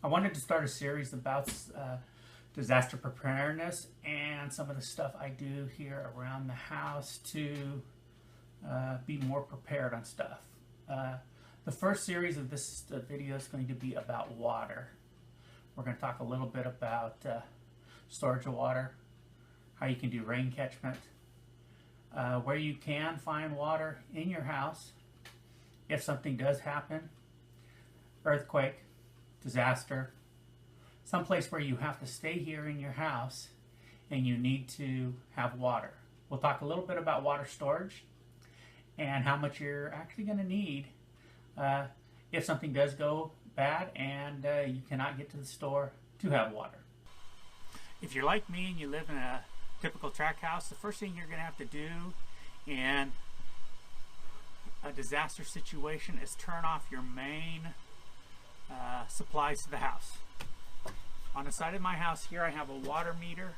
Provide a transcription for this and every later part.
I wanted to start a series about disaster preparedness and some of the stuff I do here around the house to be more prepared on stuff. The first series of this video is going to be about water. We're going to talk a little bit about storage of water, how you can do rain catchment, where you can find water in your house if something does happen, earthquake, disaster, someplace where you have to stay here in your house and you need to have water. We'll talk a little bit about water storage and how much you're actually going to need if something does go bad and you cannot get to the store to have water. If you're like me and you live in a typical tract house, the first thing you're going to have to do in a disaster situation is turn off your main supplies to the house. On the side of my house here, I have a water meter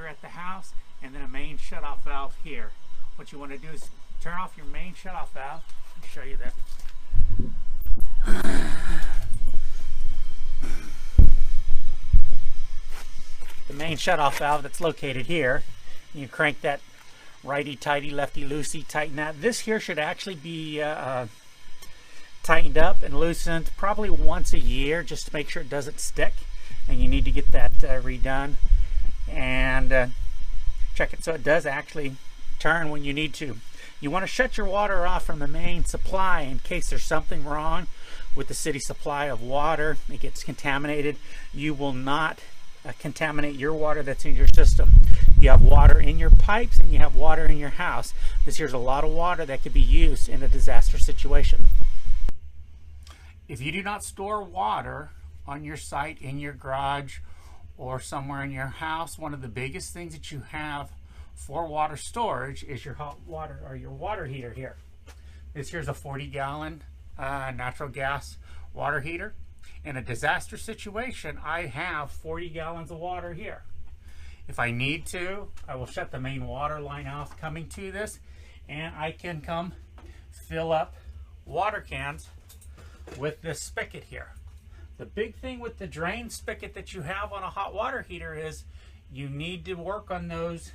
at the house, and then a main shutoff valve here. What you want to do is turn off your main shutoff valve. Let me show you that. The main shutoff valve that's located here. You crank that righty-tighty, lefty-loosey, tighten that. This here should actually be tightened up and loosened probably once a year just to make sure it doesn't stick, and you need to get that redone and check it so it does actually turn when you need to. You want to shut your water off from the main supply in case there's something wrong with the city supply of water. It gets contaminated. You will not contaminate your water that's in your system. You have water in your pipes and you have water in your house. This here's a lot of water that could be used in a disaster situation. If you do not store water on your site, in your garage, or somewhere in your house, one of the biggest things that you have for water storage is your hot water or your water heater here. This here's a 40-gallon natural gas water heater. In a disaster situation, I have 40 gallons of water here. If I need to, I will shut the main water line off coming to this, and I can come fill up water cans with this spigot here. The big thing with the drain spigot that you have on a hot water heater is you need to work on those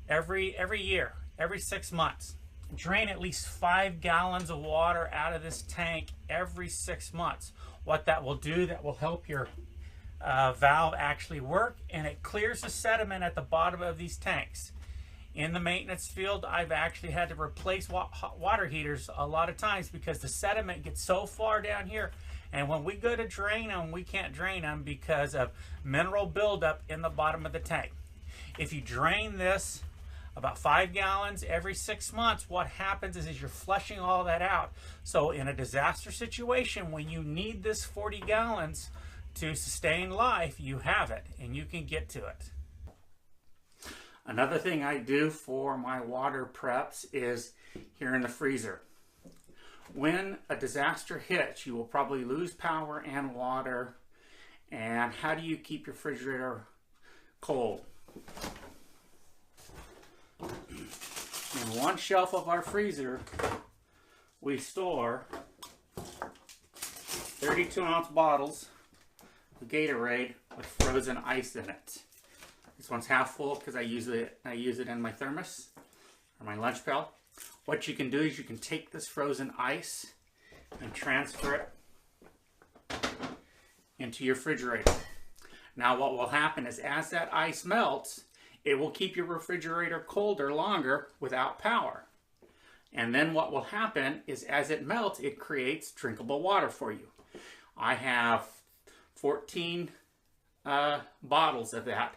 every year, every 6 months. Drain at least 5 gallons of water out of this tank every 6 months. What that will do, that will help your valve actually work, and it clears the sediment at the bottom of these tanks. In the maintenance field, I've actually had to replace hot water heaters a lot of times because the sediment gets so far down here, and when we go to drain them, we can't drain them because of mineral buildup in the bottom of the tank. If you drain this about 5 gallons every 6 months, what happens is you're flushing all that out. So in a disaster situation, when you need this 40 gallons to sustain life, you have it and you can get to it. Another thing I do for my water preps is here in the freezer. When a disaster hits, you will probably lose power and water. And how do you keep your refrigerator cold? In one shelf of our freezer, we store 32-ounce bottles of Gatorade with frozen ice in it. This one's half full because I use it in my thermos or my lunch pail. What you can do is you can take this frozen ice and transfer it into your refrigerator. Now what will happen is as that ice melts, it will keep your refrigerator colder longer without power. And then what will happen is as it melts, it creates drinkable water for you. I have 14 bottles of that.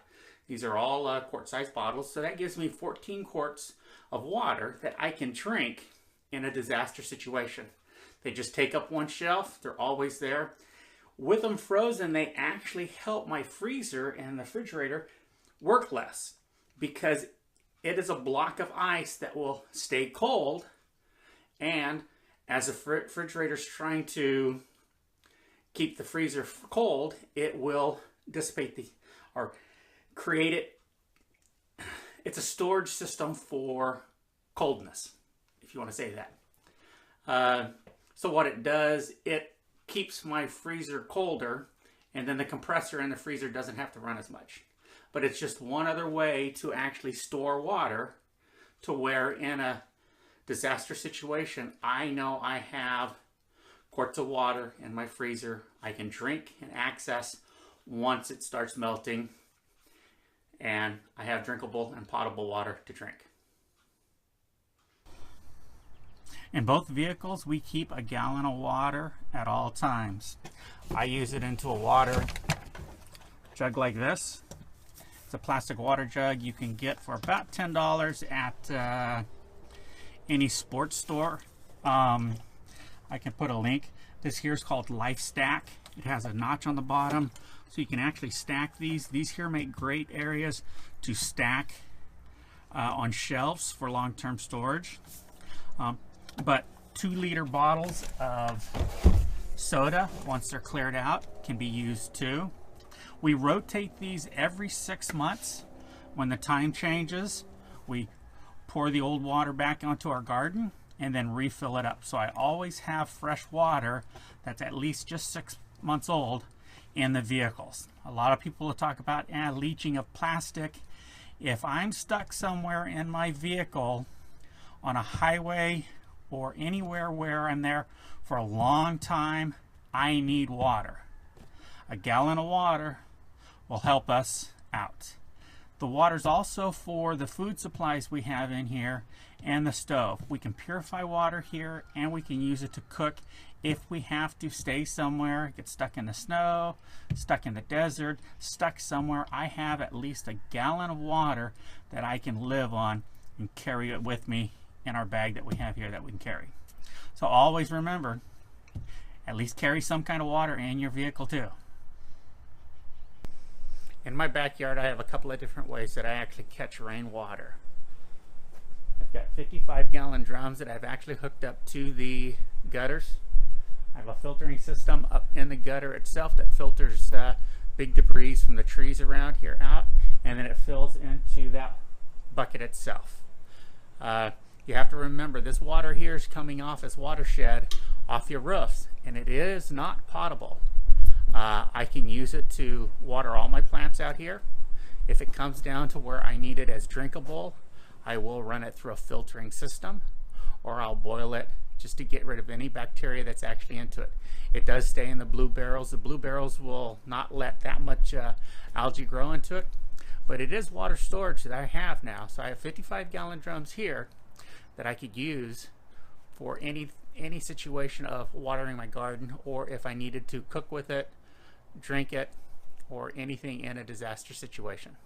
These are all quart-sized bottles, so that gives me 14 quarts of water that I can drink in a disaster situation. They just take up one shelf. They're always there. With them frozen, they actually help my freezer and the refrigerator work less because it is a block of ice that will stay cold, and as the refrigerator is trying to keep the freezer cold, it will dissipate or create it. It's a storage system for coldness, if you want to say that. So what it does, it keeps my freezer colder, and then the compressor in the freezer doesn't have to run as much. But it's just one other way to actually store water, to where in a disaster situation, I know I have quarts of water in my freezer I can drink and access once it starts melting, and I have drinkable and potable water to drink. In both vehicles, we keep a gallon of water at all times. I use it into a water jug like this. It's a plastic water jug you can get for about $10 at any sports store. I can put a link. This here is called Life Stack. It has a notch on the bottom, so you can actually stack these. These here make great areas to stack on shelves for long-term storage. But 2-liter bottles of soda, once they're cleared out, can be used too. We rotate these every 6 months. When the time changes, we pour the old water back onto our garden and then refill it up. So I always have fresh water that's at least just 6 months old in the vehicles. A lot of people will talk about leaching of plastic. If I'm stuck somewhere in my vehicle on a highway or anywhere where I'm there for a long time, I need water. A gallon of water will help us out. The water's also for the food supplies we have in here and the stove. We can purify water here, and we can use it to cook if we have to stay somewhere, get stuck in the snow, stuck in the desert, stuck somewhere. I have at least a gallon of water that I can live on and carry it with me in our bag that we have here that we can carry. So always remember, at least carry some kind of water in your vehicle too. In my backyard, I have a couple of different ways that I actually catch rainwater. I've got 55-gallon drums that I've actually hooked up to the gutters. I have a filtering system up in the gutter itself that filters big debris from the trees around here out, and then it fills into that bucket itself. You have to remember, this water here is coming off as watershed off your roofs, and it is not potable. I can use it to water all my plants out here. If it comes down to where I need it as drinkable, I will run it through a filtering system, or I'll boil it just to get rid of any bacteria that's actually into it. It does stay in the blue barrels. The blue barrels will not let that much algae grow into it, but it is water storage that I have now. So I have 55-gallon drums here that I could use for any situation of watering my garden, or if I needed to cook with it, drink it, or anything in a disaster situation.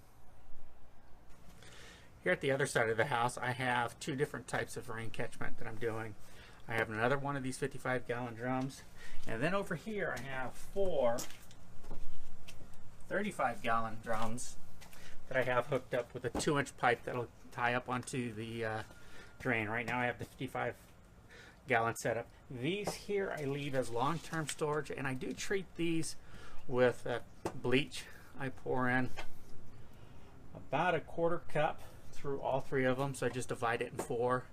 Here at the other side of the house, I have 2 different types of rain catchment that I'm doing. I have another one of these 55-gallon drums, and then over here I have 4 35-gallon drums that I have hooked up with a 2-inch pipe that'll tie up onto the drain. Right now I have the 55-gallon setup. These here I leave as long-term storage, and I do treat these with bleach. I pour in about a 1/4 cup through all 3 of them, so I just divide it in 4.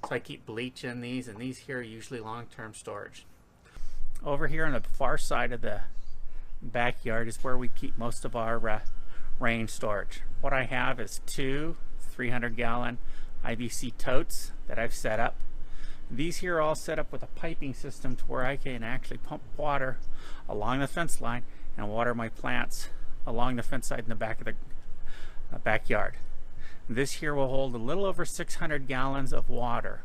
So I keep bleach in these, and these here are usually long-term storage. Over here on the far side of the backyard is where we keep most of our rain storage. What I have is 2 300-gallon IBC totes that I've set up. These here are all set up with a piping system to where I can actually pump water along the fence line and water my plants along the fence side in the back of the backyard. This here will hold a little over 600 gallons of water.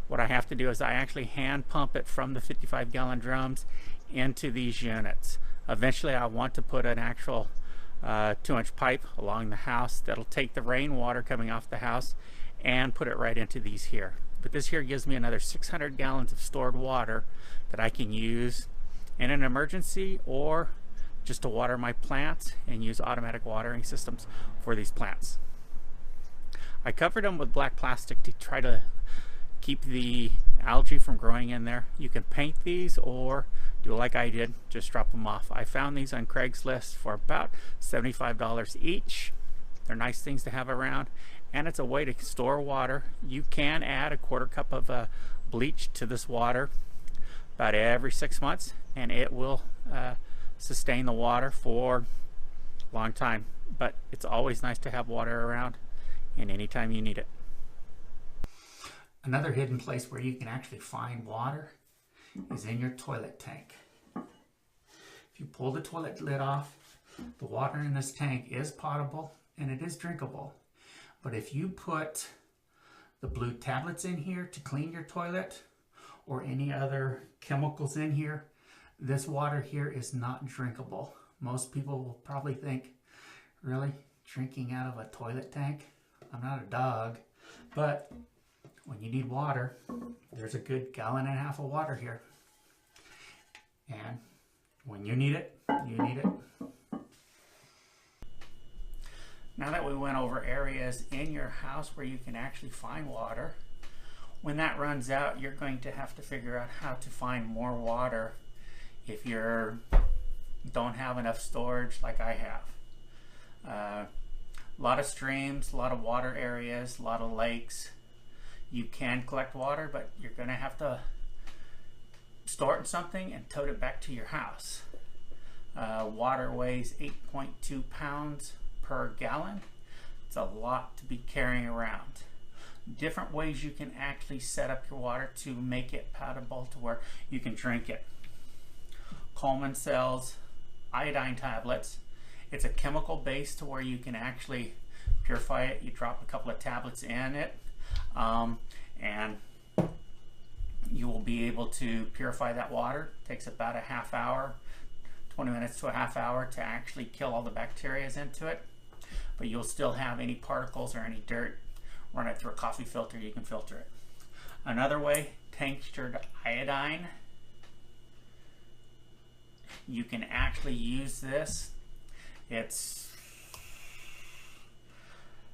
What I have to do is I actually hand pump it from the 55-gallon drums into these units. Eventually I want to put an actual 2-inch pipe along the house that'll take the rainwater coming off the house and put it right into these here. But this here gives me another 600 gallons of stored water that I can use in an emergency, or just to water my plants and use automatic watering systems for these plants. I covered them with black plastic to try to keep the algae from growing in there. You can paint these or do like I did, just drop them off. I found these on Craigslist for about $75 each. They're nice things to have around, and it's a way to store water. You can add a 1/4 cup of bleach to this water about every 6 months, and it will sustain the water for a long time. But it's always nice to have water around, and anytime you need it. Another hidden place where you can actually find water is in your toilet tank. If you pull the toilet lid off, the water in this tank is potable and it is drinkable. But if you put the blue tablets in here to clean your toilet, or any other chemicals in here, this water here is not drinkable. Most people will probably think, really? Drinking out of a toilet tank? I'm not a dog. But when you need water, there's a good 1.5 gallons of water here. And when you need it, you need it. Now that we went over areas in your house where you can actually find water, when that runs out, you're going to have to figure out how to find more water if you don't have enough storage like I have. A lot of streams, a lot of water areas, a lot of lakes. You can collect water, but you're going to have to store it in something and tote it back to your house. Water weighs 8.2 pounds per gallon. It's a lot to be carrying around. Different ways you can actually set up your water to make it potable to where you can drink it. Coleman sells iodine tablets. It's a chemical base to where you can actually purify it. You drop a couple of tablets in it, and you will be able to purify that water. It takes about a half hour, 20 minutes to a half hour to actually kill all the bacteria into it. But you'll still have any particles or any dirt. Run it through a coffee filter, you can filter it. Another way, tinctured iodine. You can actually use this. It's,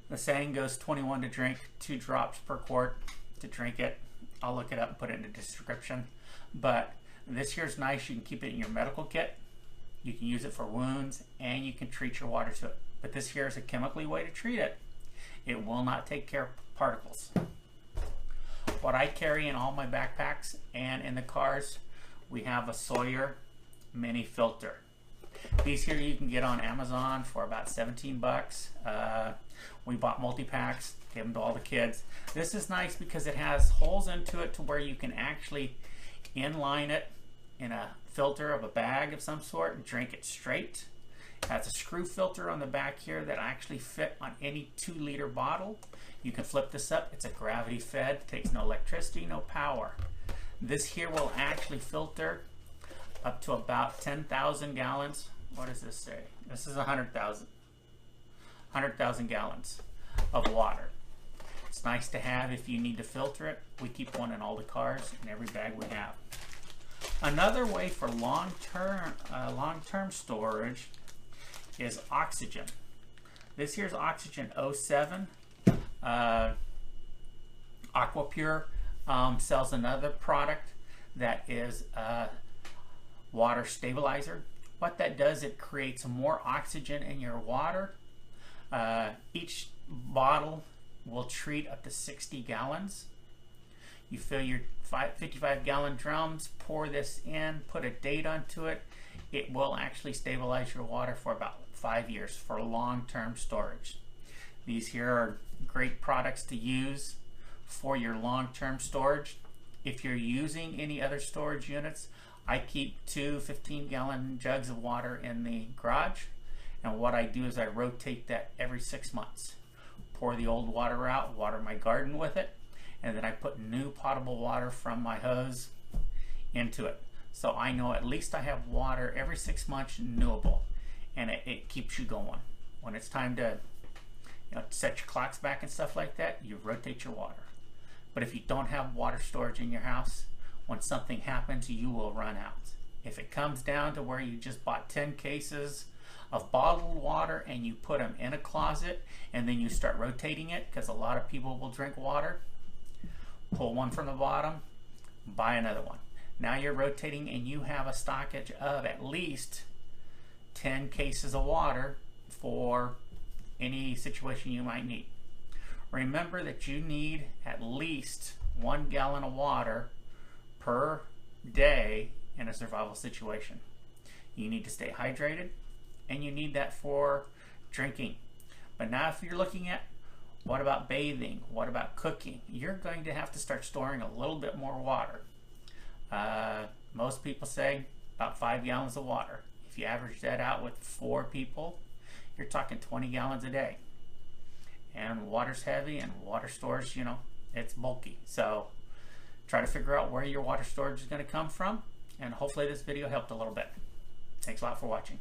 the saying goes 21 to drink, 2 drops per quart to drink it. I'll look it up and put it in the description. But this here's nice. You can keep it in your medical kit. You can use it for wounds, and you can treat your water to it. But this here is a chemically way to treat it. It will not take care of particles. What I carry in all my backpacks and in the cars, we have a Sawyer mini filter. These here you can get on Amazon for about 17 bucks. We bought multi-packs, gave them to all the kids. This is nice because it has holes into it to where you can actually inline it in a filter of a bag of some sort and drink it straight. It has a screw filter on the back here that actually fit on any 2-liter bottle. You can flip this up. It's a gravity fed, takes no electricity, no power. This here will actually filter up to about 10,000 gallons. What does this say? This is 100,000 gallons of water. It's nice to have if you need to filter it. We keep one in all the cars and every bag we have. Another way for long-term storage is oxygen. This here's oxygen 07. Aquapure sells another product that is a water stabilizer. What that does, it creates more oxygen in your water. Each bottle will treat up to 60 gallons. You fill your 55-gallon drums, pour this in, put a date onto it. It will actually stabilize your water for about 5 years for long-term storage. These here are great products to use for your long-term storage. If you're using any other storage units, I keep 2 15-gallon jugs of water in the garage, and what I do is I rotate that every 6 months. Pour the old water out, water my garden with it, and then I put new potable water from my hose into it. So I know at least I have water every 6 months, renewable, and it keeps you going. When it's time to set your clocks back and stuff like that, you rotate your water. But if you don't have water storage in your house, when something happens, you will run out. If it comes down to where you just bought 10 cases of bottled water and you put them in a closet and then you start rotating it, because a lot of people will drink water, pull one from the bottom, buy another one. Now you're rotating and you have a stockage of at least 10 cases of water for any situation you might need. Remember that you need at least 1 gallon of water per day in a survival situation. You need to stay hydrated, and you need that for drinking. But now if you're looking at what about bathing, what about cooking, you're going to have to start storing a little bit more water. Most people say about 5 gallons of water. If you average that out with 4 people, you're talking 20 gallons a day. And water's heavy, and water storage, it's bulky. So try to figure out where your water storage is going to come from, and hopefully this video helped a little bit. Thanks a lot for watching.